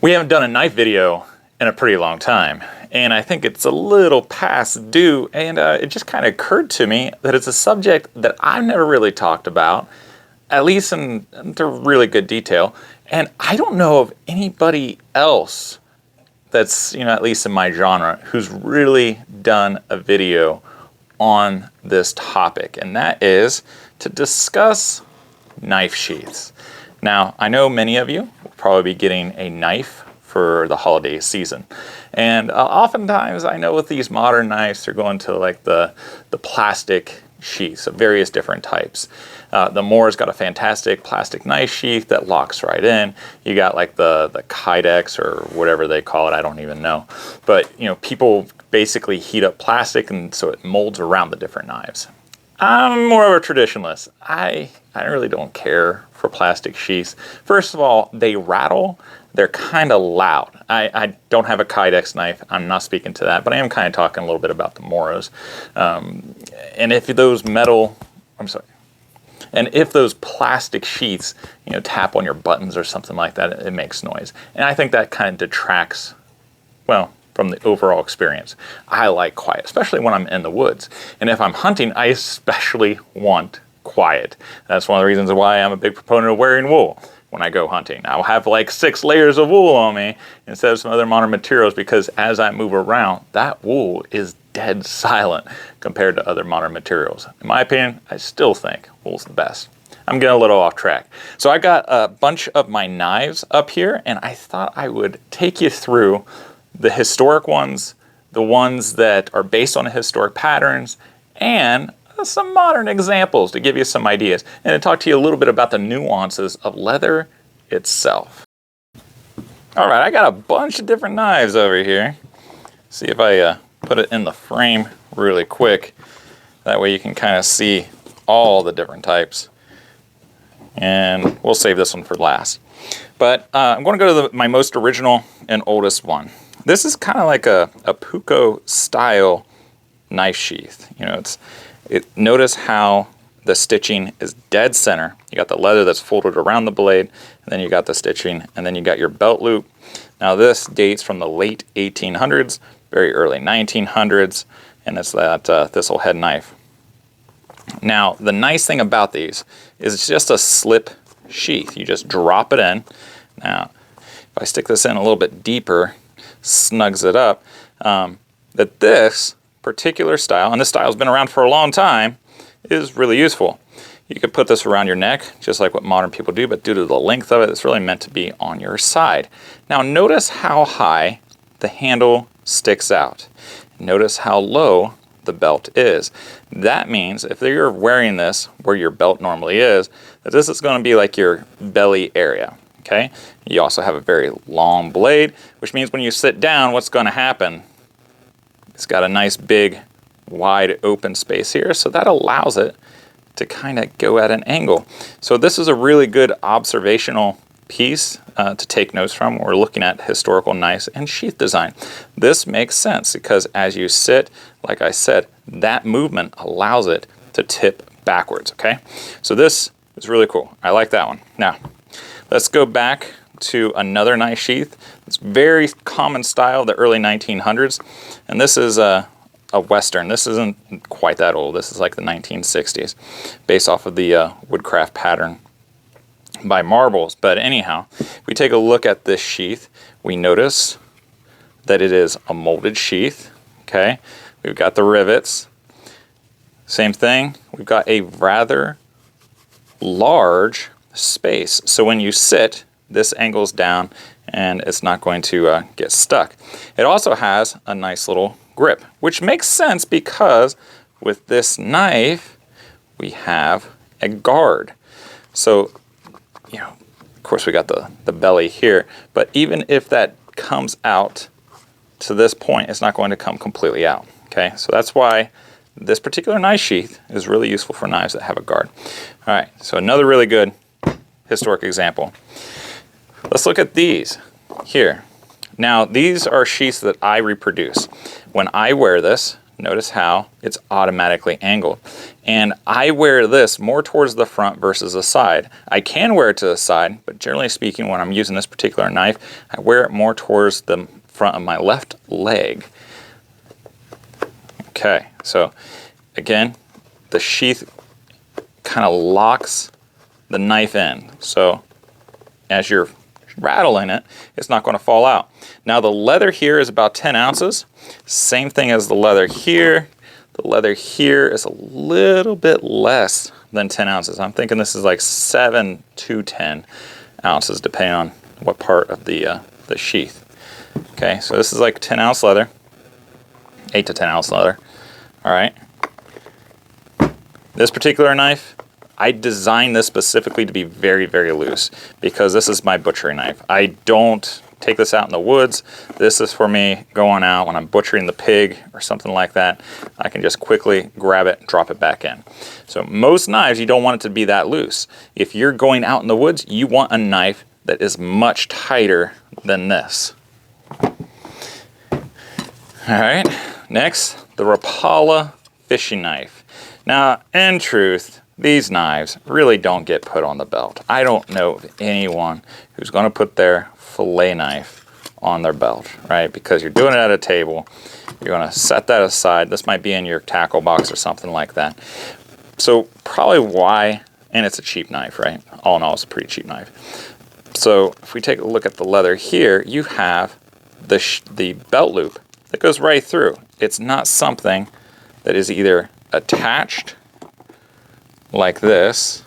We haven't done a knife video in a pretty long time, and I think it's a little past due, and it just kind of occurred to me that it's a subject that I've never really talked about, at least into really good detail, and I don't know of anybody else that's, at least in my genre, who's really done a video on this topic, and that is to discuss knife sheaths. Now, I know many of you will probably be getting a knife for the holiday season. And oftentimes, I know with these modern knives, they're going to like the plastic sheaths of various different types. The Moore's got a fantastic plastic knife sheath that locks right in. You got like the Kydex or whatever they call it, I don't even know. But people basically heat up plastic and so it molds around the different knives. I'm more of a traditionalist. I really don't care for plastic sheaths. First of all, they rattle. They're kind of loud. I don't have a Kydex knife. I'm not speaking to that, but I am kind of talking a little bit about the Moros. And if those plastic sheaths, tap on your buttons or something like that, it makes noise. And I think that kind of detracts, from the overall experience. I like quiet, especially when I'm in the woods. And if I'm hunting, I especially want quiet. That's one of the reasons why I'm a big proponent of wearing wool when I go hunting. I'll have like 6 layers of wool on me instead of some other modern materials, because as I move around, that wool is dead silent compared to other modern materials. In my opinion, I still think wool's the best. I'm getting a little off track. So I got a bunch of my knives up here, and I thought I would take you through the historic ones, the ones that are based on historic patterns, and some modern examples to give you some ideas, and to talk to you a little bit about the nuances of leather itself. All right, I got a bunch of different knives over here. See if I put it in the frame really quick. That way you can kind of see all the different types. And we'll save this one for last. But I'm going to go to my most original and oldest one. This is kind of like a Puko style knife sheath. Notice how the stitching is dead center. You got the leather that's folded around the blade, and then you got the stitching, and then you got your belt loop. Now this dates from the late 1800s, very early 1900s, and it's that thistle head knife. Now the nice thing about these is it's just a slip sheath. You just drop it in. Now if I stick this in a little bit deeper, snugs it up, that this particular style, and this style's been around for a long time, is really useful. You could put this around your neck, just like what modern people do, but due to the length of it, it's really meant to be on your side. Now notice how high the handle sticks out. Notice how low the belt is. That means if you're wearing this where your belt normally is, that this is going to be like your belly area. Okay? You also have a very long blade, which means when you sit down, what's going to happen? It's got a nice big wide open space here, so that allows it to kind of go at an angle. So this is a really good observational piece to take notes from when we're looking at historical knives and sheath design. This makes sense because as you sit, like I said, that movement allows it to tip backwards, okay? So this is really cool. I like that one. Now, let's go back to another knife sheath. It's very common style, the early 1900s, and this is a Western. This isn't quite that old. This is like the 1960s, based off of the woodcraft pattern by Marbles. But anyhow, if we take a look at this sheath, we notice that it is a molded sheath. Okay, we've got the rivets. Same thing. We've got a rather large space. So when you sit, this angles down and it's not going to get stuck. It also has a nice little grip, which makes sense because with this knife, we have a guard. So, of course we got the belly here, but even if that comes out to this point, it's not going to come completely out. Okay, so that's why this particular knife sheath is really useful for knives that have a guard. All right, so another really good historic example. Let's look at these here. Now, these are sheaths that I reproduce. When I wear this, notice how it's automatically angled. And I wear this more towards the front versus the side. I can wear it to the side, but generally speaking, when I'm using this particular knife, I wear it more towards the front of my left leg. Okay, so again, the sheath kind of locks the knife in. So as you're rattling it, it's not going to fall out. Now the leather here is about 10 ounces. Same thing as the leather here. The leather here is a little bit less than 10 ounces. I'm thinking this is like 7 to 10 ounces depending on what part of the sheath. Okay, so this is like 10 ounce leather, 8 to 10 ounce leather. All right. This particular knife, I designed this specifically to be very, very loose because this is my butchering knife. I don't take this out in the woods. This is for me going out when I'm butchering the pig or something like that. I can just quickly grab it and drop it back in. So most knives, you don't want it to be that loose. If you're going out in the woods, you want a knife that is much tighter than this. All right, next, the Rapala fishing knife. Now, in truth, these knives really don't get put on the belt. I don't know of anyone who's going to put their fillet knife on their belt, right? Because you're doing it at a table. You're going to set that aside. This might be in your tackle box or something like that. So probably why, and it's a cheap knife, right? All in all, it's a pretty cheap knife. So if we take a look at the leather here, you have the belt loop that goes right through. It's not something that is either attached like this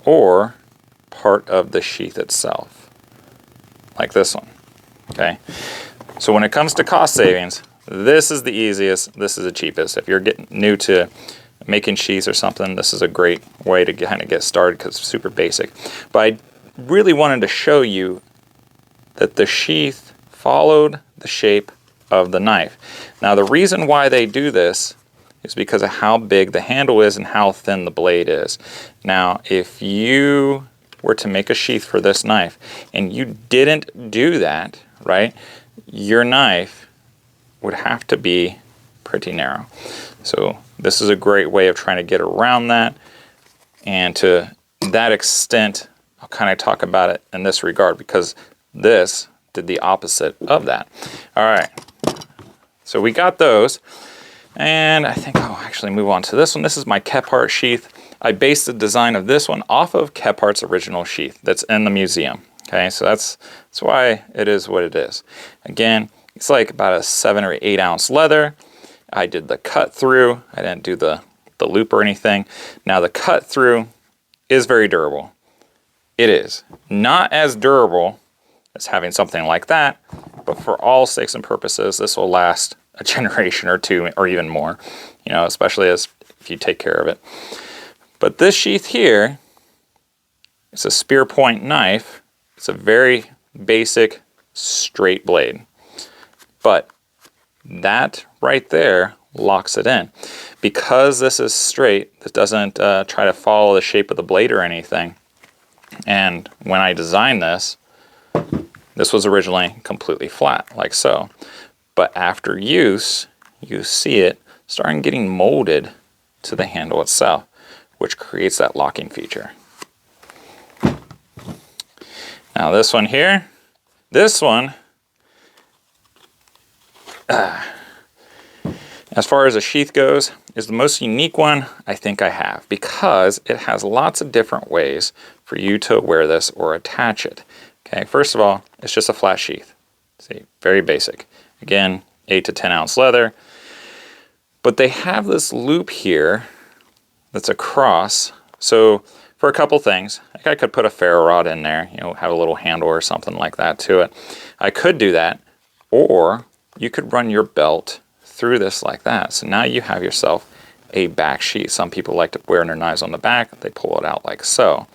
or part of the sheath itself, like this one, okay? So when it comes to cost savings, this is the easiest, this is the cheapest. If you're getting new to making sheaths or something, this is a great way to kind of get started because it's super basic. But I really wanted to show you that the sheath followed the shape of the knife. Now the reason why they do this is because of how big the handle is and how thin the blade is. Now if you were to make a sheath for this knife and you didn't do that, right, your knife would have to be pretty narrow. So this is a great way of trying to get around that, and to that extent I'll kind of talk about it in this regard because this did the opposite of that. All right, so we got those, and I think I'll actually move on to this one. This is my Kephart sheath. I based the design of this one off of Kephart's original sheath that's in the museum. Okay, so that's why it is what it is. Again, it's like about a 7 or 8 ounce leather. I did the cut through. I didn't do the loop or anything. Now the cut through is very durable. It is not as durable as having something like that, but for all sakes and purposes, this will last a generation or two or even more, you know, especially if you take care of it. But this sheath here, it's a spear point knife. It's a very basic straight blade, but that right there locks it in. Because this is straight, it doesn't try to follow the shape of the blade or anything. And when I designed this, this was originally completely flat, like so. But after use, you see it starting getting molded to the handle itself, which creates that locking feature. Now this one here, this one, as far as a sheath goes, is the most unique one I think I have because it has lots of different ways for you to wear this or attach it. Okay, first of all, it's just a flat sheath. See, very basic. Again, 8 to 10 ounce leather. But they have this loop here that's across. So for a couple things, like I could put a ferro rod in there, you know, have a little handle or something like that to it. I could do that, or you could run your belt through this like that. So now you have yourself a back sheath. Some people like to wear their knives on the back. They pull it out like so.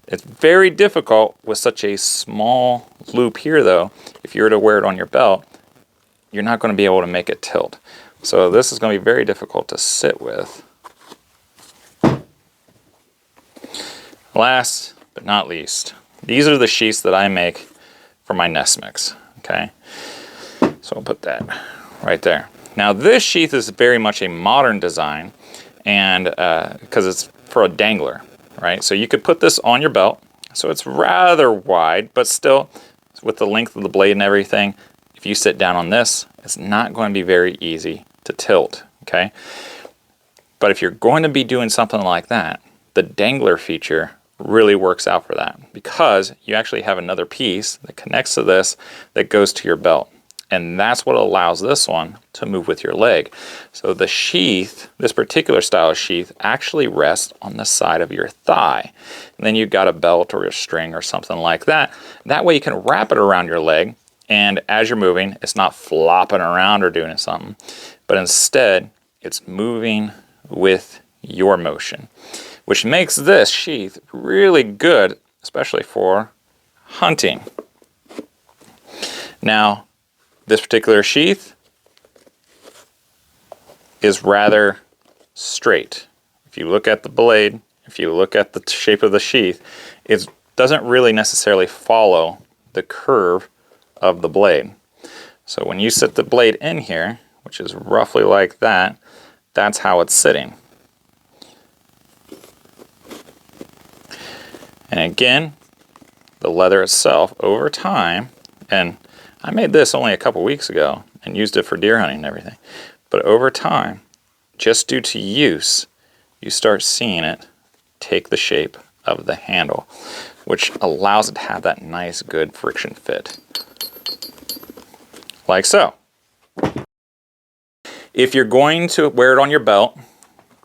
It's very difficult with such a small loop here though. If you were to wear it on your belt, you're not going to be able to make it tilt. So this is going to be very difficult to sit with. Last but not least, these are the sheaths that I make for my nest mix. Okay, so I'll put that right there. Now this sheath is very much a modern design, and because it's for a dangler, right? So you could put this on your belt, so it's rather wide, but still, with the length of the blade and everything, if you sit down on this, it's not going to be very easy to tilt, okay? But if you're going to be doing something like that, the dangler feature really works out for that, because you actually have another piece that connects to this that goes to your belt. And that's what allows this one to move with your leg. So the sheath, this particular style of sheath, actually rests on the side of your thigh. And then you've got a belt or a string or something like that. That way you can wrap it around your leg, and as you're moving, it's not flopping around or doing something, but instead it's moving with your motion, which makes this sheath really good, especially for hunting. Now, this particular sheath is rather straight. If you look at the blade, if you look at the shape of the sheath, it doesn't really necessarily follow the curve of the blade. So when you sit the blade in here, which is roughly like that, that's how it's sitting. And again, the leather itself over time, and I made this only a couple weeks ago and used it for deer hunting and everything, but over time, just due to use, you start seeing it take the shape of the handle, which allows it to have that nice, good friction fit. Like so. If you're going to wear it on your belt,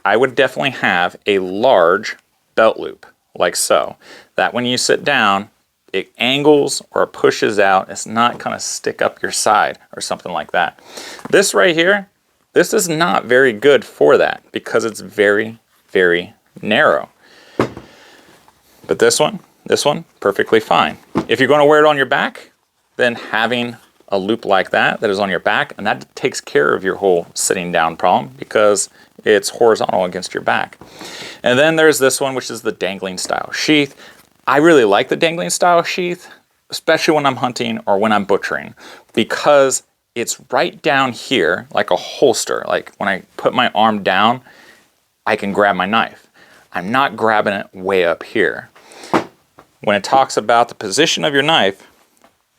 I would definitely have a large belt loop, like so. That when you sit down, it angles or pushes out. It's not kind of stick up your side or something like that. This right here, this is not very good for that because it's very, very narrow. But this one, perfectly fine. If you're going to wear it on your back, then having a loop like that is on your back, and that takes care of your whole sitting down problem because it's horizontal against your back. And then there's this one, which is the dangling style sheath. I really like the dangling style sheath, especially when I'm hunting or when I'm butchering, because it's right down here like a holster. Like when I put my arm down, I can grab my knife. I'm not grabbing it way up here. When it talks about the position of your knife,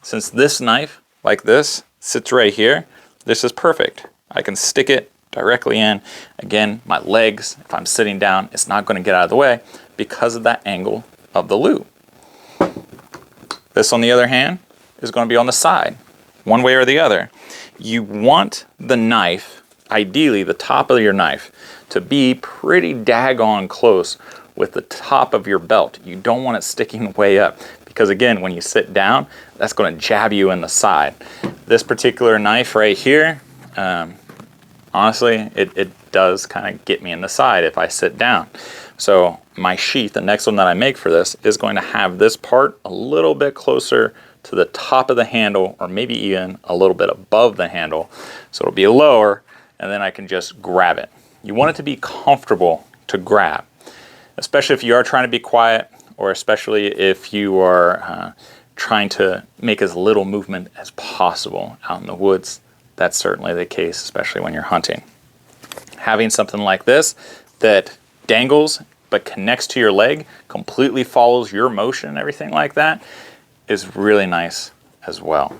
since this knife, like this, sits right here, this is perfect. I can stick it directly in. Again, my legs, if I'm sitting down, it's not going to get out of the way because of that angle of the loop. This, on the other hand, is going to be on the side, one way or the other. You want the knife, ideally the top of your knife, to be pretty daggone close with the top of your belt. You don't want it sticking way up because, again, when you sit down, that's going to jab you in the side. This particular knife right here, honestly, it does kind of get me in the side if I sit down. So my sheath, the next one that I make for this, is going to have this part a little bit closer to the top of the handle, or maybe even a little bit above the handle. So it'll be lower, and then I can just grab it. You want it to be comfortable to grab, especially if you are trying to be quiet, or especially if you are trying to make as little movement as possible out in the woods. That's certainly the case, especially when you're hunting. Having something like this that dangles but connects to your leg, completely follows your motion and everything like that, is really nice as well.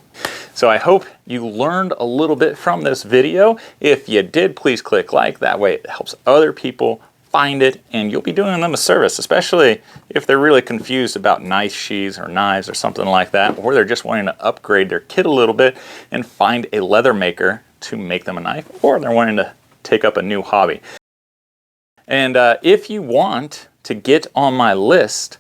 So I hope you learned a little bit from this video. If you did, please click like. That way it helps other people find it, and you'll be doing them a service, especially if they're really confused about knife sheaths or knives or something like that, or they're just wanting to upgrade their kit a little bit and find a leather maker to make them a knife, or they're wanting to take up a new hobby. And if you want to get on my list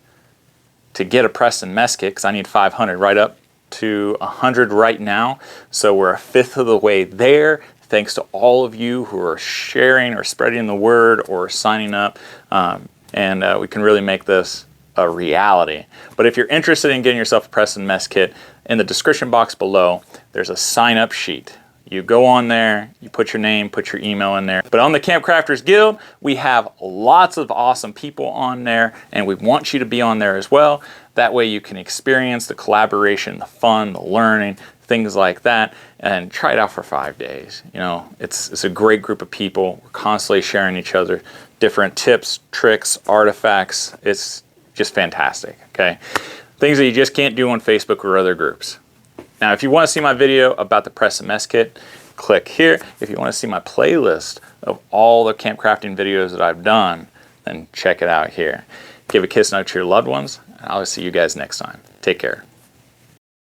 to get a Preston mess kit, because I need 500, right up to 100 right now, so we're a fifth of the way there. Thanks to all of you who are sharing or spreading the word or signing up, and we can really make this a reality. But if you're interested in getting yourself a Preston mess kit, in the description box below, there's a sign-up sheet. You go on there, you put your name, put your email in there. But on the Camp Crafters Guild, we have lots of awesome people on there, and we want you to be on there as well. That way you can experience the collaboration, the fun, the learning, things like that, and try it out for 5 days. You know, it's a great group of people. We're constantly sharing each other different tips, tricks, artifacts. It's just fantastic, okay? Things that you just can't do on Facebook or other groups. Now, if you want to see my video about the Press and Mess Kit, click here. If you want to see my playlist of all the camp crafting videos that I've done, then check it out here. Give a kiss note to your loved ones, and I'll see you guys next time. Take care.